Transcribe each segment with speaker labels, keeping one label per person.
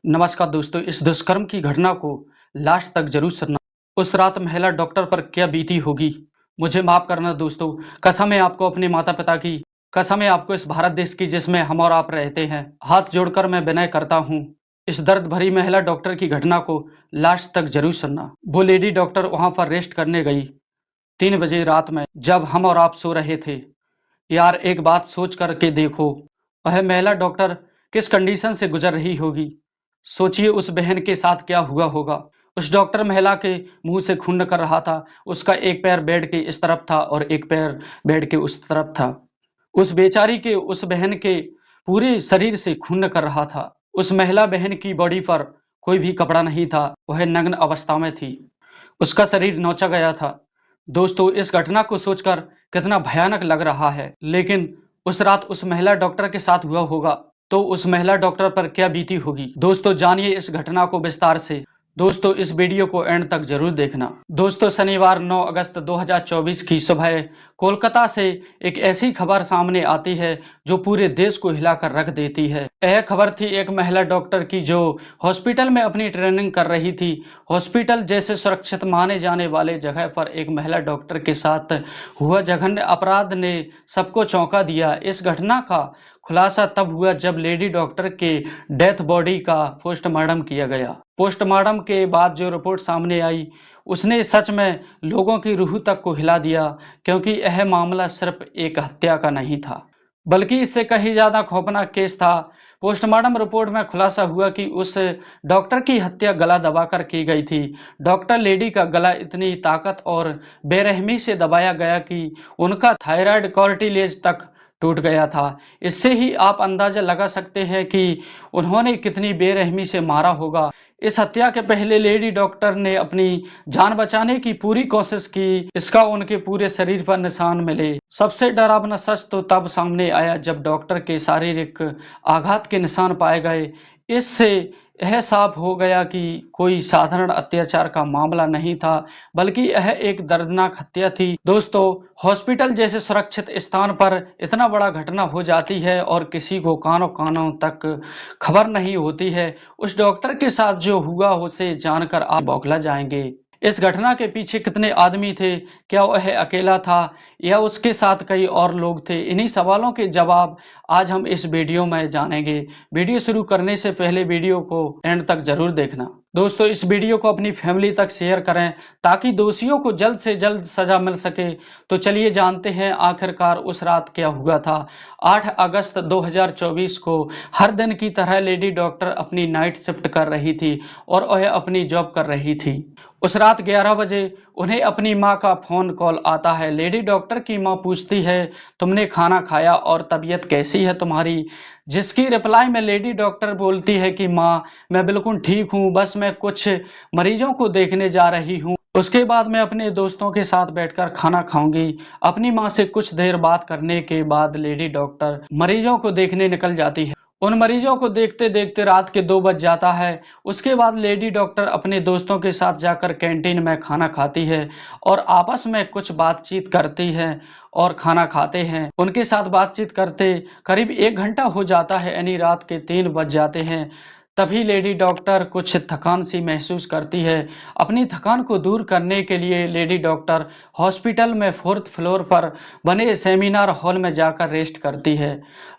Speaker 1: नमस्कार दोस्तों, इस दुष्कर्म की घटना को लास्ट तक जरूर सुनना। उस रात महिला डॉक्टर पर क्या बीती होगी, मुझे माफ करना दोस्तों। कसम है आपको अपने माता पिता की, कसम है आपको इस भारत देश की जिसमें हम और आप रहते हैं। हाथ जोड़कर मैं विनय करता हूँ, इस दर्द भरी महिला डॉक्टर की घटना को लास्ट तक जरूर सुनना। वो लेडी डॉक्टर वहां पर रेस्ट करने गई 3 बजे रात में, जब हम और आप सो रहे थे। यार एक बात सोच करके देखो, वह महिला डॉक्टर किस कंडीशन से गुजर रही होगी। सोचिए उस बहन के साथ क्या हुआ होगा। उस डॉक्टर महिला के मुंह से खून निकल रहा था। उसका एक पैर बेड के इस तरफ था और एक पैर बेड के उस तरफ था। उस बेचारी के, उस बहन के पूरे शरीर से खून निकल रहा था। उस महिला बहन की बॉडी पर कोई भी कपड़ा नहीं था, वह नग्न अवस्था में थी। उसका शरीर नोचा गया था। दोस्तों इस घटना को सोचकर कितना भयानक लग रहा है, लेकिन उस रात उस महिला डॉक्टर के साथ हुआ होगा तो उस महिला डॉक्टर पर क्या बीती होगी। दोस्तों जानिए इस घटना को विस्तार से। दोस्तों इस वीडियो को एंड तक जरूर देखना। दोस्तों शनिवार 9 अगस्त 2024 की सुबह कोलकाता से एक ऐसी खबर सामने आती है जो पूरे देश को हिलाकर रख देती है। यह खबर थी एक महिला डॉक्टर की जो हॉस्पिटल में अपनी ट्रेनिंग कर रही थी। हॉस्पिटल जैसे सुरक्षित माने जाने वाले जगह पर एक महिला डॉक्टर के साथ हुआ जघन्य अपराध ने सबको चौंका दिया। इस घटना का खुलासा तब हुआ जब लेडी डॉक्टर के डेथ बॉडी का पोस्टमार्टम किया गया। पोस्टमार्टम के बाद जो रिपोर्ट सामने आई उसने सच में लोगों की रूह तक को हिला दिया, क्योंकि यह मामला सिर्फ एक हत्या का नहीं था बल्कि इससे कहीं ज्यादा खौफनाक केस था। पोस्टमार्टम रिपोर्ट में खुलासा हुआ कि उस डॉक्टर की हत्या गला दबाकर की गई थी। डॉक्टर लेडी का गला इतनी ताकत और बेरहमी से दबाया गया कि उनका थायराइड कार्टिलेज तक टूट गया था। इससे ही आप अंदाजा लगा सकते हैं कि उन्होंने कितनी बेरहमी से मारा होगा। इस हत्या के पहले लेडी डॉक्टर ने अपनी जान बचाने की पूरी कोशिश की। इसका उनके पूरे शरीर पर निशान मिले। सबसे डरावना सच तो तब सामने आया जब डॉक्टर के शारीरिक आघात के निशान पाए गए। इससे यह साफ हो गया कि कोई साधारण अत्याचार का मामला नहीं था, बल्कि यह एक दर्दनाक हत्या थी। दोस्तों हॉस्पिटल जैसे सुरक्षित स्थान पर इतना बड़ा घटना हो जाती है और किसी को कानों कानों तक खबर नहीं होती है। उस डॉक्टर के साथ जो हुआ उसे जानकर आप बौखला जाएंगे। इस घटना के पीछे कितने आदमी थे, क्या वह अकेला था या उसके साथ कई और लोग थे, इन्हीं सवालों के जवाब आज हम इस वीडियो में जानेंगे। वीडियो शुरू करने से पहले वीडियो को एंड तक जरूर देखना। दोस्तों इस वीडियो को अपनी फैमिली तक शेयर करें ताकि दोषियों को जल्द से जल्द सजा मिल सके। तो चलिए जानते हैं आखिरकार उस रात क्या हुआ था। 8 अगस्त 2024 को हर दिन की तरह लेडी डॉक्टर अपनी नाइट शिफ्ट कर रही थी और वह अपनी जॉब कर रही थी। उस रात 11 बजे उन्हें अपनी मां का फोन कॉल आता है। लेडी डॉक्टर की मां पूछती है, तुमने खाना खाया और तबीयत कैसी है तुम्हारी? जिसकी रिप्लाई में लेडी डॉक्टर बोलती है कि मां मैं बिल्कुल ठीक हूं, बस मैं कुछ मरीजों को देखने जा रही हूं, उसके बाद मैं अपने दोस्तों के साथ बैठकर खाना खाऊंगी। अपनी मां से कुछ देर बात करने के बाद लेडी डॉक्टर मरीजों को देखने निकल जाती है। उन मरीजों को देखते देखते रात के 2 बज जाता है। उसके बाद लेडी डॉक्टर अपने दोस्तों के साथ जाकर कैंटीन में खाना खाती है और आपस में कुछ बातचीत करती है और खाना खाते हैं। उनके साथ बातचीत करते करीब 1 घंटा हो जाता है, यानी रात के 3 बज जाते हैं। तभी लेडी डॉक्टर कुछ थकान सी महसूस करती है। अपनी थकान को दूर करने के लिए लेडी डॉक्टर हॉस्पिटल में 4th फ्लोर पर बने सेमिनार हॉल में जाकर रेस्ट करती है।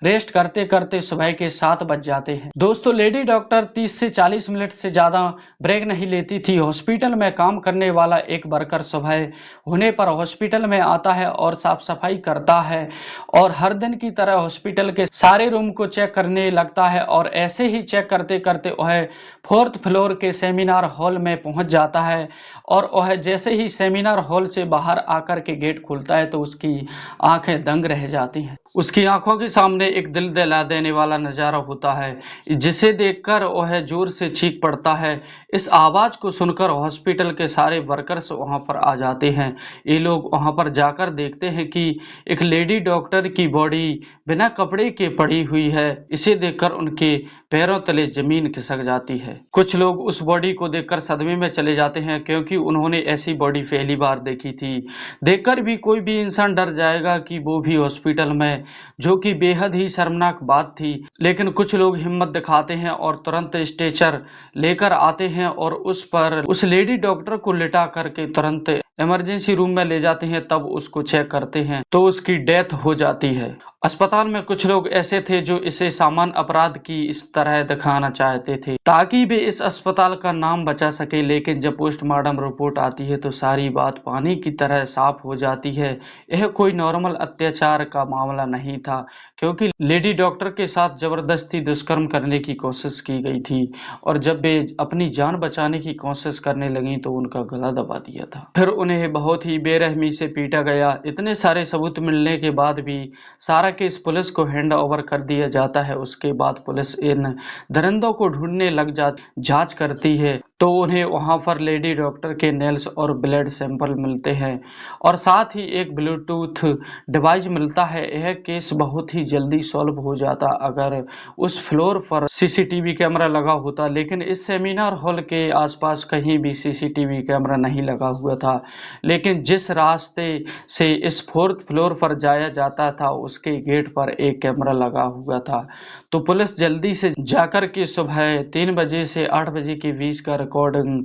Speaker 1: रेस्ट करते करते सुबह के 7 बज जाते हैं। दोस्तों लेडी डॉक्टर 30 से 40 मिनट से ज़्यादा ब्रेक नहीं लेती थी। हॉस्पिटल में काम करने वाला एक वर्कर सुबह होने पर हॉस्पिटल में आता है और साफ सफाई करता है और हर दिन की तरह हॉस्पिटल के सारे रूम को चेक करने लगता है और ऐसे ही चेक करते करते वह 4th फ्लोर के सेमिनार हॉल में पहुंच जाता है और वह जैसे ही सेमिनार हॉल से बाहर आकर के गेट खुलता है तो उसकी आंखें दंग रह जाती हैं। उसकी आंखों के सामने एक दिल दहला देने वाला नजारा होता है, जिसे देखकर वह जोर से चीख पड़ता है। इस आवाज को सुनकर हॉस्पिटल के सारे वर्कर्स वहां पर आ जाते हैं। ये लोग वहां पर जाकर देखते हैं कि एक लेडी डॉक्टर की बॉडी बिना कपड़े के पड़ी हुई है। इसे देखकर उनके पैरों तले जमीन खिसक जाती है। कुछ लोग उस बॉडी को देखकर सदमे में चले जाते हैं, क्योंकि उन्होंने ऐसी बॉडी पहली बार देखी थी। देखकर भी कोई भी इंसान डर जाएगा कि वो भी हॉस्पिटल में हैं, जो कि बेहद ही शर्मनाक बात थी। लेकिन कुछ लोग हिम्मत दिखाते हैं और तुरंत स्ट्रेचर लेकर आते हैं और उस लेडी डॉक्टर को लिटा करके तुरंत इमरजेंसी रूम में ले जाते हैं। तब उसको चेक करते हैं तो उसकी डेथ हो जाती है। अस्पताल में कुछ लोग ऐसे थे जो इसे सामान्य अपराध की इस तरह दिखाना चाहते थे ताकि वे इस अस्पताल का नाम बचा सके। लेकिन जब पोस्टमार्टम रिपोर्ट आती है तो सारी बात पानी की तरह साफ हो जाती है। यह कोई नॉर्मल अत्याचार का मामला नहीं था, क्योंकि लेडी डॉक्टर के साथ जबरदस्ती दुष्कर्म करने की कोशिश की गई थी और जब वे अपनी जान बचाने की कोशिश करने लगी तो उनका गला दबा दिया था। फिर उन्हें बहुत ही बेरहमी से पीटा गया। इतने सारे सबूत मिलने के बाद भी सारा केस पुलिस को हैंड ओवर कर दिया जाता है। उसके बाद पुलिस इन दरिंदों को ढूंढने लग जाती, जांच करती है तो उन्हें वहां पर लेडी डॉक्टर के नेल्स और ब्लड सैंपल मिलते हैं और साथ ही एक ब्लूटूथ डिवाइस मिलता है। यह केस बहुत ही जल्दी सॉल्व हो जाता अगर उस फ्लोर पर सीसीटीवी कैमरा लगा होता। लेकिन इस सेमिनार हॉल के आसपास कहीं भी सीसीटीवी कैमरा नहीं लगा हुआ था। लेकिन जिस रास्ते से इस 4th फ्लोर पर जाया जाता था उसके गेट पर एक कैमरा लगा हुआ था। तो पुलिस जल्दी से जाकर के सुबह 3 बजे से 8 बजे के बीच का रिकॉर्डिंग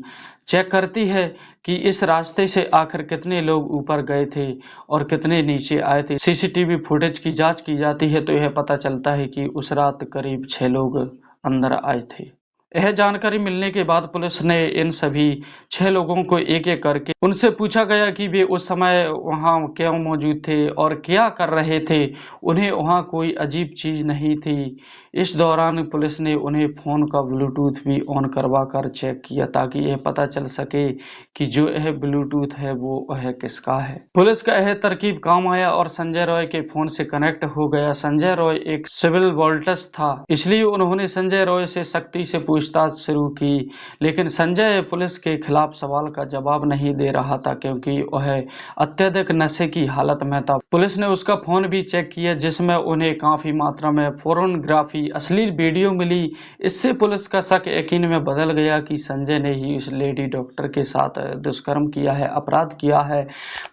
Speaker 1: चेक करती है कि इस रास्ते से आखिर कितने लोग ऊपर गए थे और कितने नीचे आए थे। सीसीटीवी फुटेज की जांच की जाती है तो यह पता चलता है कि उस रात करीब 6 लोग अंदर आए थे। यह जानकारी मिलने के बाद पुलिस ने इन सभी 6 लोगों को एक-एक करके उनसे पूछा गया कि वे उस समय वहां क्यों मौजूद थे और क्या कर रहे थे। उन्हें वहां कोई अजीब चीज नहीं थी। इस दौरान पुलिस ने उन्हें फोन का ब्लूटूथ भी ऑन करवा कर चेक किया ताकि यह पता चल सके कि जो यह ब्लूटूथ है वो वह किसका है। पुलिस का यह तरकीब काम आया और संजय रॉय के फोन से कनेक्ट हो गया। संजय रॉय एक सिविल वोल्टस था, इसलिए उन्होंने संजय रॉय से सख्ती से पूछताछ शुरू की। लेकिन संजय पुलिस के खिलाफ सवाल का जवाब नहीं दे रहा था क्योंकि वह अत्यधिक नशे की हालत में था। पुलिस ने उसका फोन भी चेक किया जिसमें उन्हें काफी मात्रा में पोर्नोग्राफी अश्लील वीडियो मिली। इससे पुलिस का शक यकीन में बदल गया कि संजय ने ही उस लेडी डॉक्टर के साथ दुष्कर्म किया है, अपराध किया है,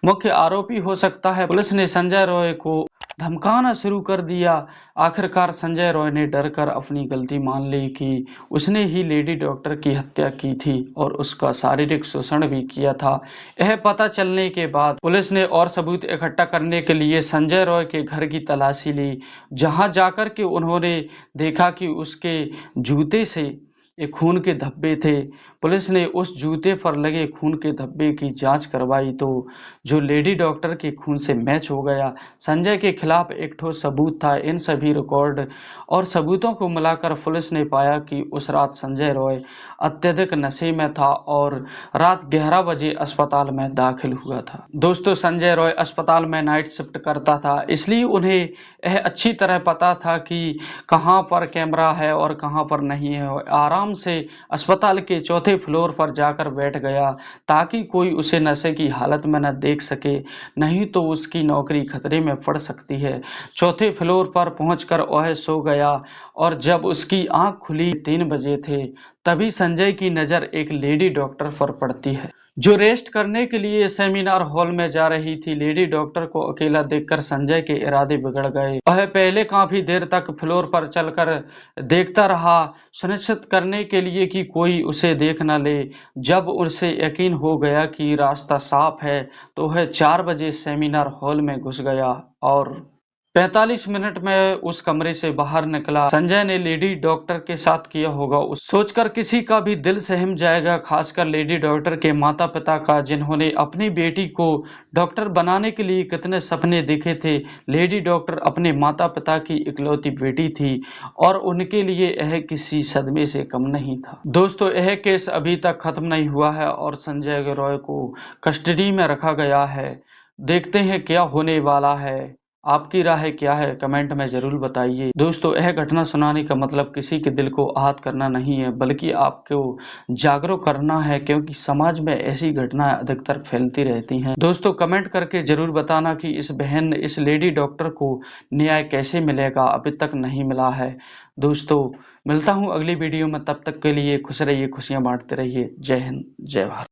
Speaker 1: मुख्य आरोपी हो सकता है। पुलिस ने संजय रॉय को धमकाना शुरू कर दिया। आखिरकार संजय रॉय ने डरकर अपनी गलती मान ली कि उसने ही लेडी डॉक्टर की हत्या की थी और उसका शारीरिक शोषण भी किया था। यह पता चलने के बाद पुलिस ने और सबूत इकट्ठा करने के लिए संजय रॉय के घर की तलाशी ली, जहां जाकर के उन्होंने देखा कि उसके जूते से एक खून के धब्बे थे। पुलिस ने उस जूते पर लगे खून के धब्बे की जांच करवाई तो जो लेडी डॉक्टर के खून से मैच हो गया। संजय के खिलाफ एक ठोस सबूत था। इन सभी रिकॉर्ड और सबूतों को मिलाकर पुलिस ने पाया कि उस रात संजय रॉय अत्यधिक नशे में था और रात 11 बजे अस्पताल में दाखिल हुआ था। दोस्तों, संजय रॉय अस्पताल में नाइट शिफ्ट करता था, इसलिए उन्हें यह अच्छी तरह पता था कि कहां पर कैमरा है और कहां पर नहीं है। आराम से अस्पताल के 4थे फ्लोर पर जाकर बैठ गया ताकि कोई उसे नशे की हालत में न देख सके, नहीं तो उसकी नौकरी खतरे में पड़ सकती है। 4थे फ्लोर पर पहुंचकर वह सो गया और जब उसकी आंख खुली 3 बजे थे, तभी संजय की नजर एक लेडी डॉक्टर पर पड़ती है जो रेस्ट करने के लिए सेमिनार हॉल में जा रही थी। लेडी डॉक्टर को अकेला देखकर संजय के इरादे बिगड़ गए। वह पहले काफी देर तक फ्लोर पर चलकर देखता रहा, सुनिश्चित करने के लिए कि कोई उसे देख न ले। जब उसे यकीन हो गया कि रास्ता साफ है तो वह 4 बजे सेमिनार हॉल में घुस गया और 45 मिनट में उस कमरे से बाहर निकला। संजय ने लेडी डॉक्टर के साथ किया होगा उस सोचकर किसी का भी दिल सहम जाएगा, खासकर लेडी डॉक्टर के माता पिता का, जिन्होंने अपनी बेटी को डॉक्टर बनाने के लिए कितने सपने देखे थे। लेडी डॉक्टर अपने माता पिता की इकलौती बेटी थी और उनके लिए यह किसी सदमे से कम नहीं था। दोस्तों, यह केस अभी तक खत्म नहीं हुआ है और संजय रॉय को कस्टडी में रखा गया है। देखते हैं क्या होने वाला है। आपकी राय क्या है, कमेंट में जरूर बताइए। दोस्तों, यह घटना सुनाने का मतलब किसी के दिल को आहत करना नहीं है, बल्कि आपको जागरूक करना है, क्योंकि समाज में ऐसी घटनाएं अधिकतर फैलती रहती हैं। दोस्तों, कमेंट करके जरूर बताना कि इस बहन, इस लेडी डॉक्टर को न्याय कैसे मिलेगा, अभी तक नहीं मिला है। दोस्तों, मिलता हूँ अगली वीडियो में, तब तक के लिए खुश रहिए, खुशियां बांटते रहिए। जय हिंद, जय भारत।